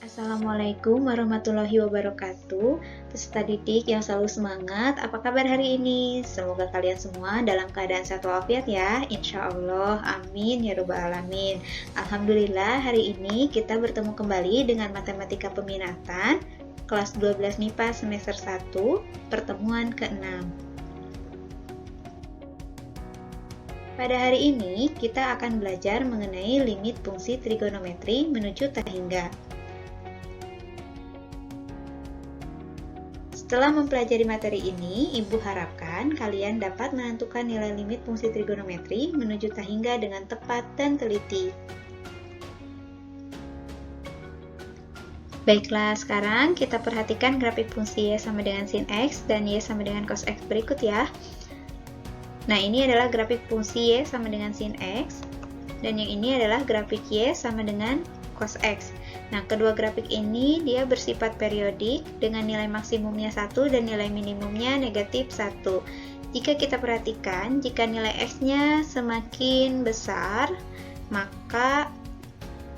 Assalamualaikum warahmatullahi wabarakatuh. Peserta didik yang selalu semangat, apa kabar hari ini? Semoga kalian semua dalam keadaan sehat walafiat ya. Insya Allah, amin ya robbal alamin. Alhamdulillah, hari ini kita bertemu kembali dengan matematika peminatan kelas 12 MIPA semester 1, pertemuan ke-6. Pada hari ini, kita akan belajar mengenai limit fungsi trigonometri menuju tak hingga. Setelah mempelajari materi ini, Ibu harapkan kalian dapat menentukan nilai limit fungsi trigonometri menuju tak hingga dengan tepat dan teliti. Baiklah, sekarang kita perhatikan grafik fungsi Y sama dengan sin X dan Y sama dengan cos X berikut ya. Nah, ini adalah grafik fungsi Y sama dengan sin X, dan yang ini adalah grafik Y sama dengan cos X. Nah, kedua grafik ini dia bersifat periodik dengan nilai maksimumnya 1 dan nilai minimumnya negatif 1. Jika kita perhatikan, jika nilai X-nya semakin besar, maka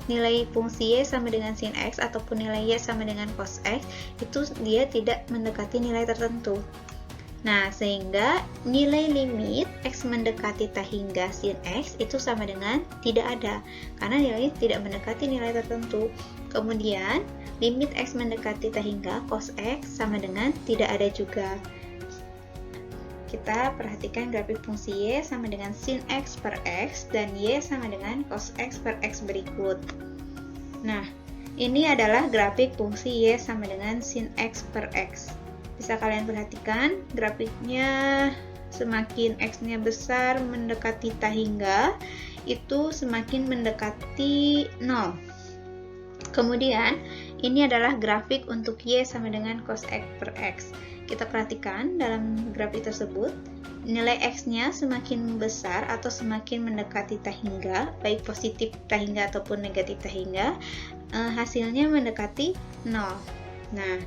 nilai fungsi Y sama dengan sin X ataupun nilai Y sama dengan cos X, itu dia tidak mendekati nilai tertentu. Nah, sehingga nilai limit X mendekati tak hingga sin X itu sama dengan tidak ada, karena nilai tidak mendekati nilai tertentu. Kemudian, limit X mendekati tak hingga cos X sama dengan tidak ada juga. Kita perhatikan grafik fungsi Y sama dengan sin X per X dan Y sama dengan cos X per X berikut. Nah, ini adalah grafik fungsi Y sama dengan sin X per X. Bisa kalian perhatikan grafiknya, semakin X-nya besar mendekati tak hingga, itu semakin mendekati 0. Kemudian, ini adalah grafik untuk Y sama dengan cos X per X. Kita perhatikan dalam grafik tersebut, nilai X-nya semakin besar atau semakin mendekati tak hingga, baik positif tak hingga ataupun negatif tak hingga, hasilnya mendekati 0. Nah,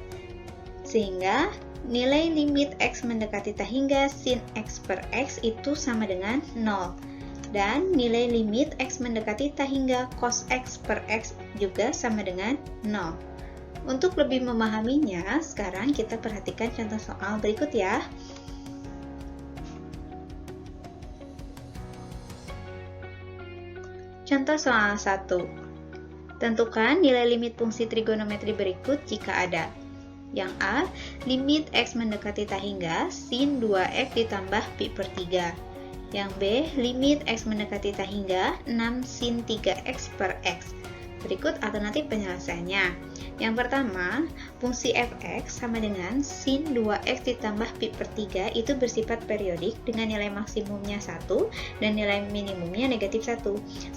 sehingga nilai limit X mendekati tak hingga sin X per X itu sama dengan 0. Dan nilai limit X mendekati tak hingga cos X per X juga sama dengan 0. Untuk lebih memahaminya, sekarang kita perhatikan contoh soal berikut ya. Contoh soal 1. Tentukan nilai limit fungsi trigonometri berikut jika ada. Yang A, limit X mendekati tak hingga sin 2X ditambah pi per 3. Yang B, limit X mendekati tak hingga 6 sin 3X per X. Berikut alternatif penyelesaiannya. Yang pertama, fungsi fx sama dengan sin 2x ditambah pi per 3 itu bersifat periodik dengan nilai maksimumnya 1 dan nilai minimumnya negatif 1.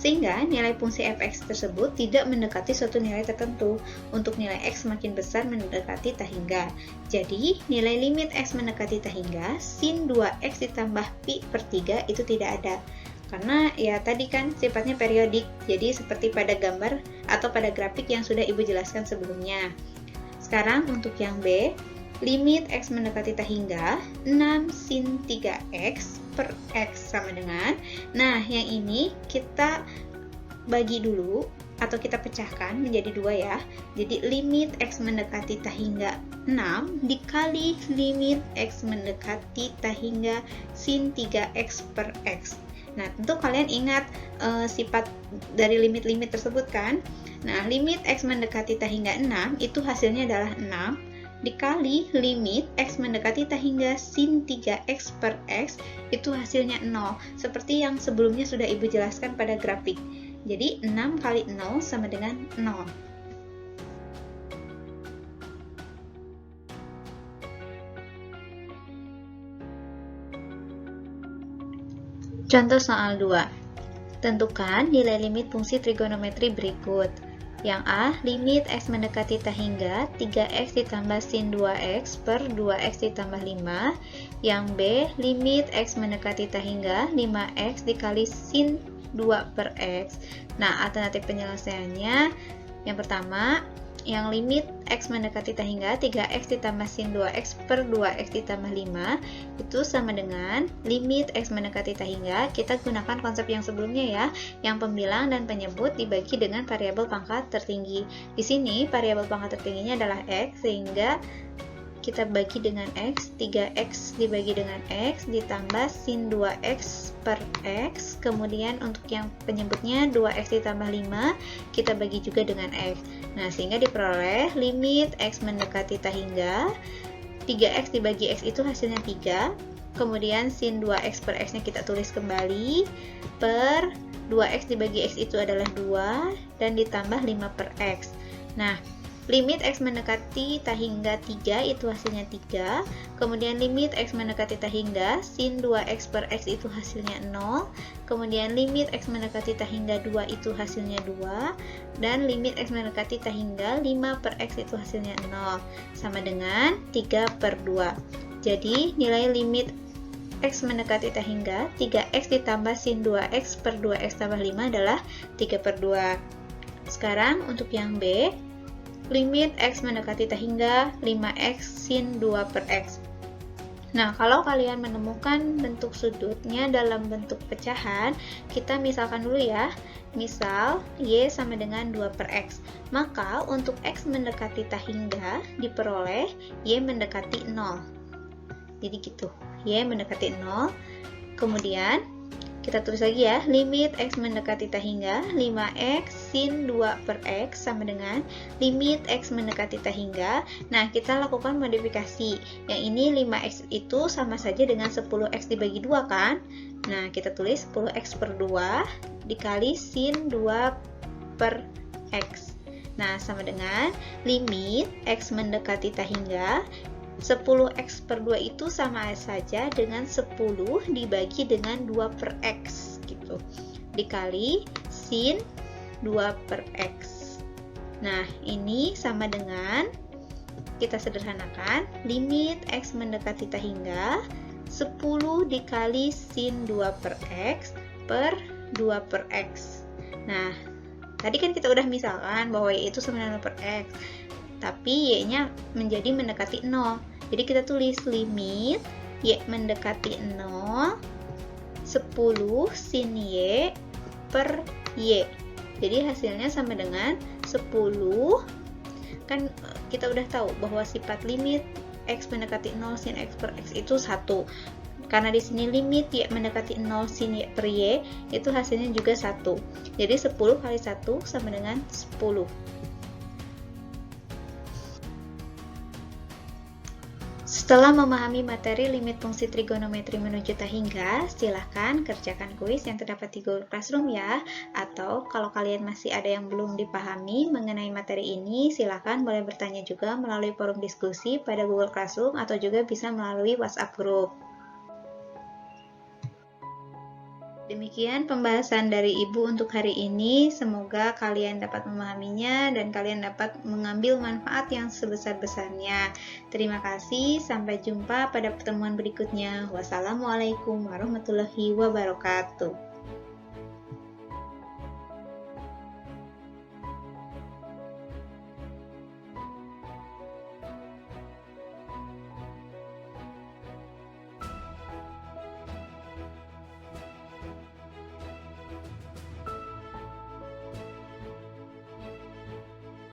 Sehingga nilai fungsi fx tersebut tidak mendekati suatu nilai tertentu. Untuk nilai x semakin besar mendekati tak hingga. Jadi, nilai limit x mendekati tak hingga sin 2x ditambah pi per 3 itu tidak ada. Karena ya tadi kan sifatnya periodik, jadi seperti pada gambar atau pada grafik yang sudah Ibu jelaskan sebelumnya. Sekarang untuk yang B, limit X mendekati tak hingga 6 sin 3X per X sama dengan, nah yang ini kita bagi dulu atau kita pecahkan menjadi 2 ya. Jadi limit X mendekati tak hingga 6 dikali limit X mendekati tak hingga sin 3X per X. Nah, tentu kalian ingat sifat dari limit-limit tersebut kan? Nah, limit X mendekati tak hingga 6 itu hasilnya adalah 6 dikali limit X mendekati tak hingga sin 3X per X itu hasilnya 0. Seperti yang sebelumnya sudah Ibu jelaskan pada grafik. Jadi, 6 kali 0 sama dengan 0. Contoh soal 2. Tentukan nilai limit fungsi trigonometri berikut. Yang A, limit X mendekati tak hingga 3X ditambah sin 2X per 2X ditambah 5. Yang B, limit X mendekati tak hingga 5X dikali sin 2 per X. Nah, alternatif penyelesaiannya yang pertama, yang limit X mendekati T hingga 3X ditambah sin 2X per 2X ditambah 5 itu sama dengan limit X mendekati T hingga, kita gunakan konsep yang sebelumnya ya, yang pembilang dan penyebut dibagi dengan variabel pangkat tertinggi. Di sini variabel pangkat tertingginya adalah X, sehingga kita bagi dengan X, 3X dibagi dengan X ditambah sin 2X per X, kemudian untuk yang penyebutnya 2X ditambah 5 kita bagi juga dengan X. Nah, sehingga diperoleh limit X mendekati T hingga 3X dibagi X itu hasilnya 3, kemudian sin 2X per X nya kita tulis kembali per 2X dibagi X itu adalah 2 dan ditambah 5 per X. Nah, limit X mendekati T hingga 3 itu hasilnya 3, kemudian limit X mendekati T hingga sin 2X per X itu hasilnya 0, kemudian limit X mendekati T hingga 2 itu hasilnya 2, dan limit X mendekati T hingga 5 per X itu hasilnya 0, sama dengan 3 per 2. Jadi nilai limit X mendekati T hingga 3X ditambah sin 2X per 2X tambah 5 adalah 3 per 2. Sekarang untuk yang B, limit X mendekati T hingga 5X sin 2 per X. Nah, kalau kalian menemukan bentuk sudutnya dalam bentuk pecahan, kita misalkan dulu ya. Misal, Y sama dengan 2 per X. Maka, untuk X mendekati T hingga diperoleh Y mendekati 0. Jadi gitu, Y mendekati 0. Kemudian, kita tulis lagi ya, limit X mendekati T hingga 5X sin 2 per X sama dengan limit X mendekati T hingga. Nah, kita lakukan modifikasi. Yang ini 5X itu sama saja dengan 10X dibagi 2 kan? Nah, kita tulis 10X per 2 dikali sin 2 per X. Nah, sama dengan limit X mendekati T hingga 10X per 2 itu sama saja dengan 10 dibagi dengan 2 per X gitu, dikali sin 2 per X. Nah, ini sama dengan, kita sederhanakan, limit X mendekati T hingga 10 dikali sin 2 per X per 2 per X. Nah, tadi kan kita udah misalkan bahwa Y itu sama dengan 2 per X, tapi Y-nya menjadi mendekati 0. Jadi kita tulis limit Y mendekati 0 10 sin Y per Y. Jadi hasilnya sama dengan 10. Kan kita udah tahu bahwa sifat limit X mendekati 0 sin X per X itu 1. Karena di sini limit Y mendekati 0 sin Y per Y itu hasilnya juga 1. Jadi 10 kali 1 sama dengan 10. Setelah memahami materi limit fungsi trigonometri menuju T hingga, silahkan kerjakan kuis yang terdapat di Google Classroom ya. Atau kalau kalian masih ada yang belum dipahami mengenai materi ini, silahkan boleh bertanya juga melalui forum diskusi pada Google Classroom atau juga bisa melalui WhatsApp group. Demikian pembahasan dari Ibu untuk hari ini. Semoga kalian dapat memahaminya dan kalian dapat mengambil manfaat yang sebesar-besarnya. Terima kasih, sampai jumpa pada pertemuan berikutnya. Wassalamualaikum warahmatullahi wabarakatuh.